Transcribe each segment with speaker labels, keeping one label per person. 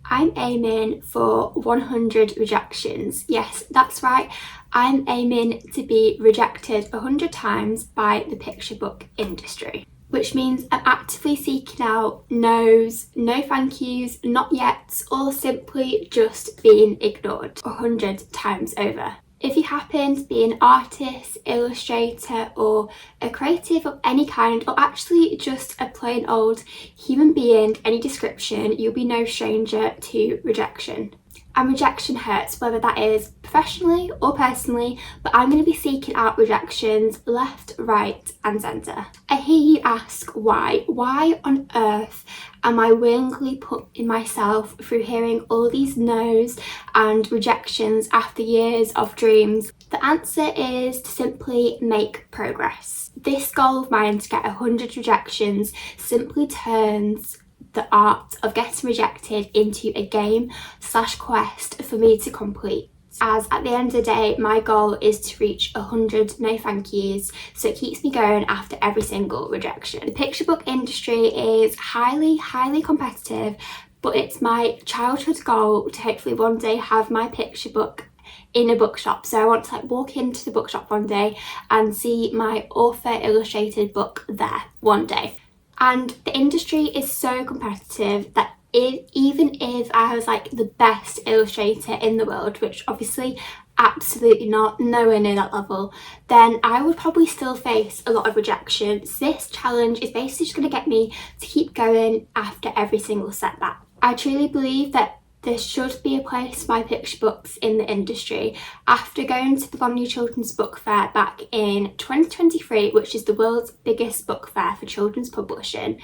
Speaker 1: I'm aiming for 100 rejections. Yes, that's right. I'm aiming to be rejected 100 times by the picture book industry, which means I'm actively seeking out no's, no thank yous, not yet, or simply just being ignored 100 times over. If you happen to be an artist, illustrator, or a creative of any kind, or actually just a plain old human being, any description, you'll be no stranger to rejection. And rejection hurts, whether that is professionally or personally, but I'm going to be seeking out rejections left, right and centre. I hear you ask why. Why on earth am I willingly putting myself through hearing all these no's and rejections after years of dreams? The answer is to simply make progress. This goal of mine to get 100 rejections simply turns the art of getting rejected into a game/quest for me to complete. As at the end of the day, my goal is to reach 100 no thank yous, so it keeps me going after every single rejection. The picture book industry is highly competitive, but it's my childhood goal to hopefully one day have my picture book in a bookshop. So I want to walk into the bookshop one day and see my author illustrated book there one day. And the industry is so competitive that even if I was the best illustrator in the world, which obviously absolutely not, nowhere near that level, then I would probably still face a lot of rejections. This challenge is basically just going to get me to keep going after every single setback. I truly believe that there should be a place for my picture books in the industry. After going to the London Children's Book Fair back in 2023, which is the world's biggest book fair for children's publishing,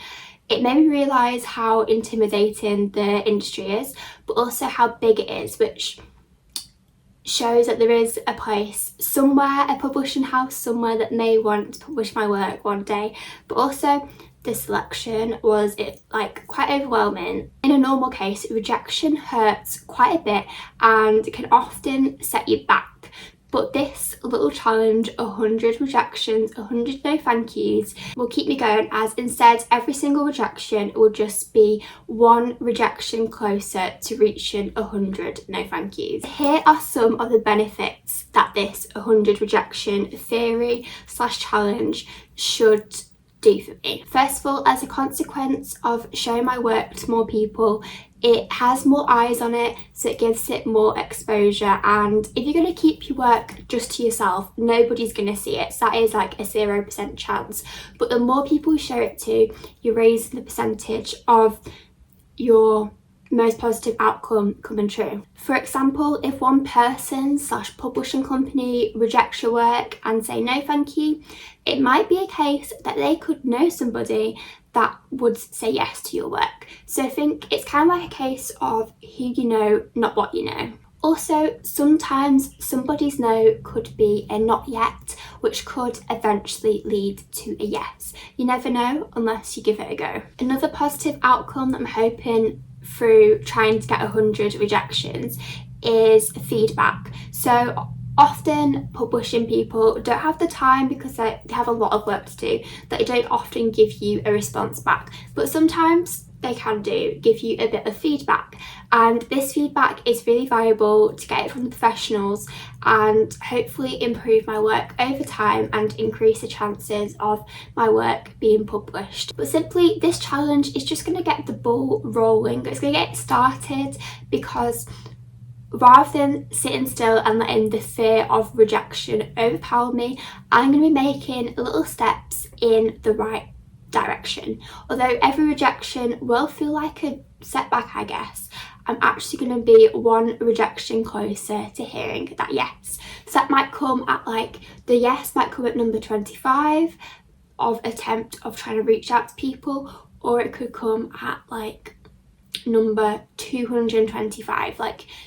Speaker 1: it made me realise how intimidating the industry is, but also how big it is, which shows that there is a place somewhere, a publishing house somewhere that may want to publish my work one day. But also the selection was quite overwhelming. In a normal case, rejection hurts quite a bit and can often set you back. But this little challenge, 100 rejections, 100 no thank yous, will keep me going, as instead every single rejection will just be one rejection closer to reaching 100 no thank yous. Here are some of the benefits that this 100 rejection theory/challenge should do for me. First of all, as a consequence of showing my work to more people, it has more eyes on it, so it gives it more exposure. And if you're going to keep your work just to yourself, nobody's going to see it, so that is a 0% chance. But the more people you show it to, you're raising the percentage of your most positive outcome coming true. For example, if one person/publishing company rejects your work and say no thank you, it might be a case that they could know somebody that would say yes to your work. So I think it's kind of like a case of who you know, not what you know. Also, sometimes somebody's no could be a not yet, which could eventually lead to a yes. You never know unless you give it a go. Another positive outcome that I'm hoping through trying to get 100 rejections is feedback. So often publishing people don't have the time because they have a lot of work to do, that they don't often give you a response back, but sometimes they can give you a bit of feedback, and this feedback is really valuable to get it from the professionals and hopefully improve my work over time and increase the chances of my work being published. But simply, this challenge is just going to get the ball rolling. It's going to get started, because rather than sitting still and letting the fear of rejection overpower me, I'm going to be making little steps in the right direction. Although every rejection will feel like a setback, I guess, I'm actually going to be one rejection closer to hearing that yes. So that might come at the yes might come at number 25 of attempt of trying to reach out to people, or it could come at number 225.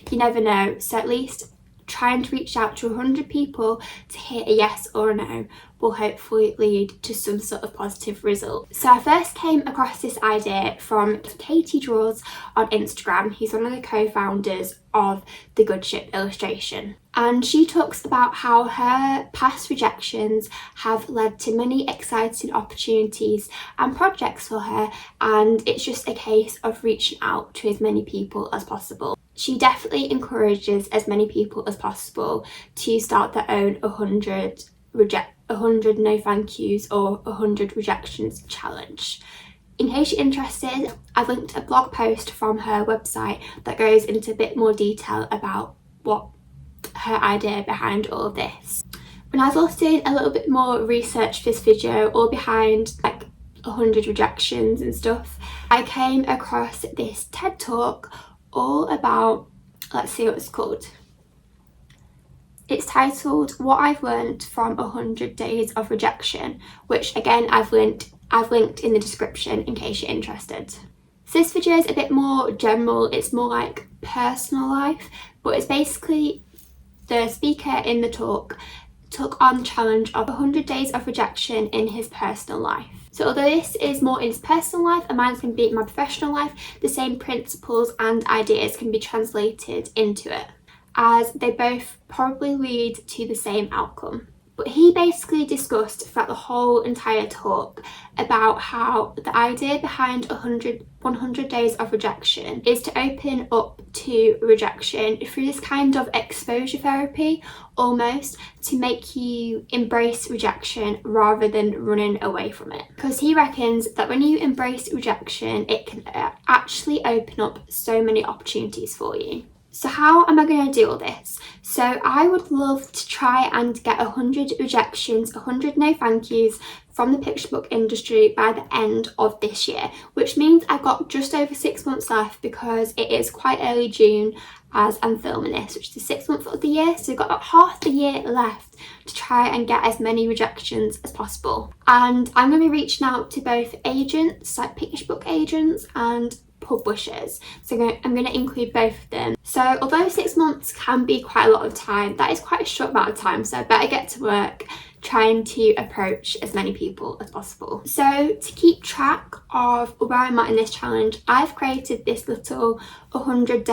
Speaker 1: You never know. So at least trying to reach out to 100 people to hear a yes or a no will hopefully lead to some sort of positive result. So I first came across this idea from Katie Draws on Instagram. He's one of the co-founders of the Good Ship illustration, and she talks about how her past rejections have led to many exciting opportunities and projects for her, and it's just a case of reaching out to as many people as possible. She definitely encourages as many people as possible to start their own 100 no thank yous or 100 rejections challenge. In case you're interested, I've linked a blog post from her website that goes into a bit more detail about what her idea behind all of this. When I was also doing a little bit more research for this video, all behind like 100 rejections and stuff, I came across this TED talk all about, let's see what it's called. It's titled What I've Learned from 100 Days of Rejection, which again I've linked in the description in case you're interested. So this video is a bit more general, it's more like personal life, but it's basically the speaker in the talk took on the challenge of 100 days of rejection in his personal life. So although this is more in his personal life and mine's going to be in my professional life, the same principles and ideas can be translated into it, as they both probably lead to the same outcome. But he basically discussed throughout the whole entire talk about how the idea behind 100 days of rejection is to open up to rejection through this kind of exposure therapy, almost, to make you embrace rejection rather than running away from it. Because he reckons that when you embrace rejection, it can actually open up so many opportunities for you. So how am I going to do all this? So I would love to try and get 100 rejections, 100 no thank yous from the picture book industry by the end of this year, which means I've got just over 6 months left because it is quite early June as I'm filming this, which is the 6th month of the year. So we've got about half the year left to try and get as many rejections as possible. And I'm going to be reaching out to both agents, like picture book agents, and publishers. So I'm going to include both of them. So although 6 months can be quite a lot of time, that is quite a short amount of time, so I better get to work trying to approach as many people as possible. So to keep track of where I'm at in this challenge, I've created this little 100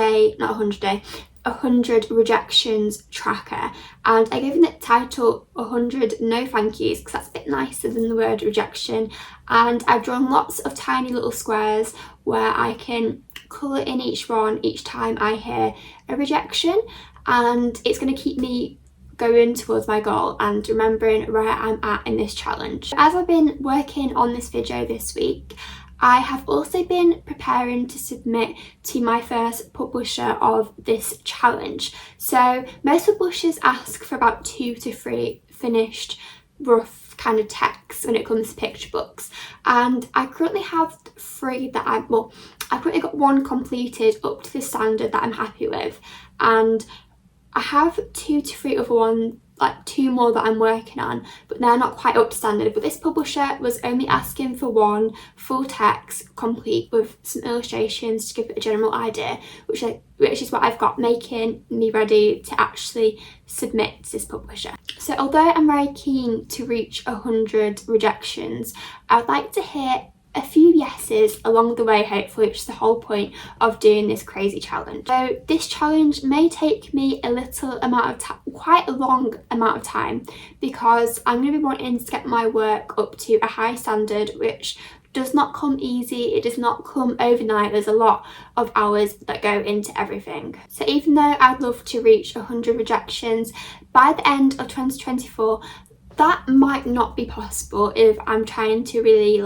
Speaker 1: rejections tracker, and I gave it the title 100 no thank yous because that's a bit nicer than the word rejection, and I've drawn lots of tiny little squares where I can colour in each one each time I hear a rejection, and it's going to keep me going towards my goal and remembering where I'm at in this challenge. As I've been working on this video this week, I have also been preparing to submit to my first publisher of this challenge. So most publishers ask for about 2 to 3 finished rough kind of texts when it comes to picture books, and I currently have 3 that I've currently got 1 completed up to the standard that I'm happy with, and I have 2 to 3 other ones, like 2 more that I'm working on, but they're not quite up to standard. But this publisher was only asking for 1 full text complete with some illustrations to give it a general idea, which is what I've got, making me ready to actually submit to this publisher. So although I'm very keen to reach 100 rejections, I'd like to hear a few yeses along the way, hopefully, which is the whole point of doing this crazy challenge. So this challenge may take me a little amount of time, quite a long amount of time, because I'm going to be wanting to get my work up to a high standard, which does not come easy, it does not come overnight. There's a lot of hours that go into everything. So even though I'd love to reach 100 rejections by the end of 2024, that might not be possible if I'm trying to really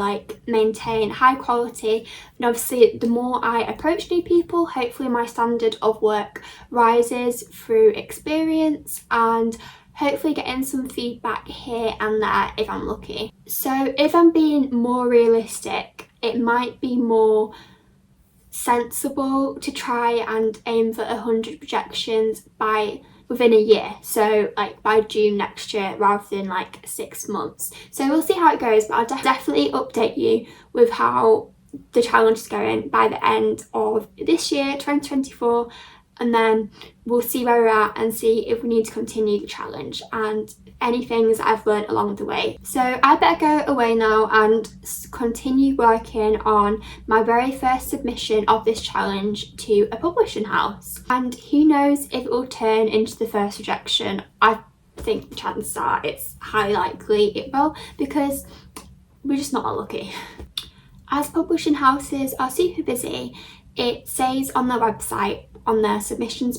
Speaker 1: maintain high quality. And obviously the more I approach new people, hopefully my standard of work rises through experience and hopefully getting some feedback here and there if I'm lucky. So if I'm being more realistic, it might be more sensible to try and aim for 100 rejections within a year, so by June next year rather than 6 months. So we'll see how it goes, but I'll definitely update you with how the challenge is going by the end of this year, 2024, and then we'll see where we're at and see if we need to continue the challenge. And any things I've learned along the way. So I better go away now and continue working on my very first submission of this challenge to a publishing house. And who knows if it will turn into the first rejection. I think the chances are it's highly likely it will, because we're just not that lucky. As publishing houses are super busy, it says on their website, on their submissions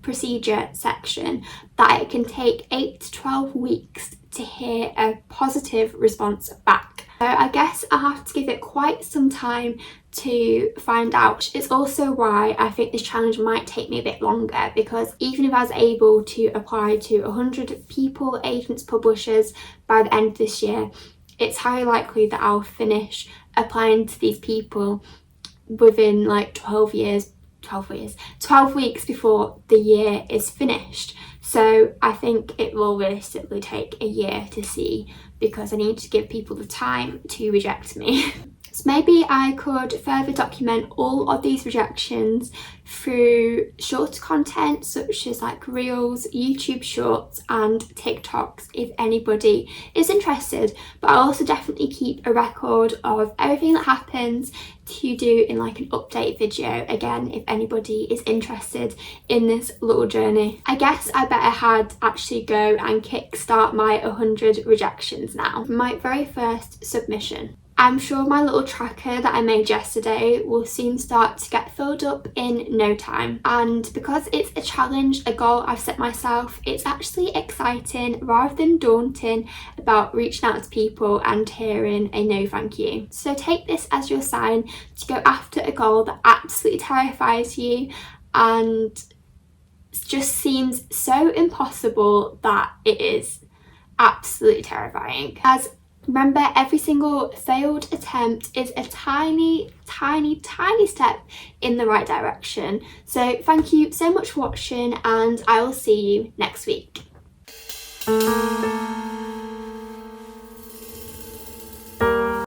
Speaker 1: procedure section, that it can take 8 to 12 weeks to hear a positive response back. So I guess I have to give it quite some time to find out. It's also why I think this challenge might take me a bit longer, because even if I was able to apply to 100 people, agents, publishers by the end of this year, it's highly likely that I'll finish applying to these people within like 12 weeks before the year is finished. So I think it will realistically take a year to see, because I need to give people the time to reject me. So maybe I could further document all of these rejections through shorter content such as like Reels, YouTube Shorts and TikToks if anybody is interested. But I'll also definitely keep a record of everything that happens to do in like an update video, again, if anybody is interested in this little journey. I guess I better had actually go and kickstart my 100 rejections now. My very first submission. I'm sure my little tracker that I made yesterday will soon start to get filled up in no time. And because it's a challenge, a goal I've set myself, it's actually exciting rather than daunting about reaching out to people and hearing a no thank you. So take this as your sign to go after a goal that absolutely terrifies you and just seems so impossible that it is absolutely terrifying. As remember, every single failed attempt is a tiny, tiny, tiny step in the right direction. So thank you so much for watching, and I will see you next week.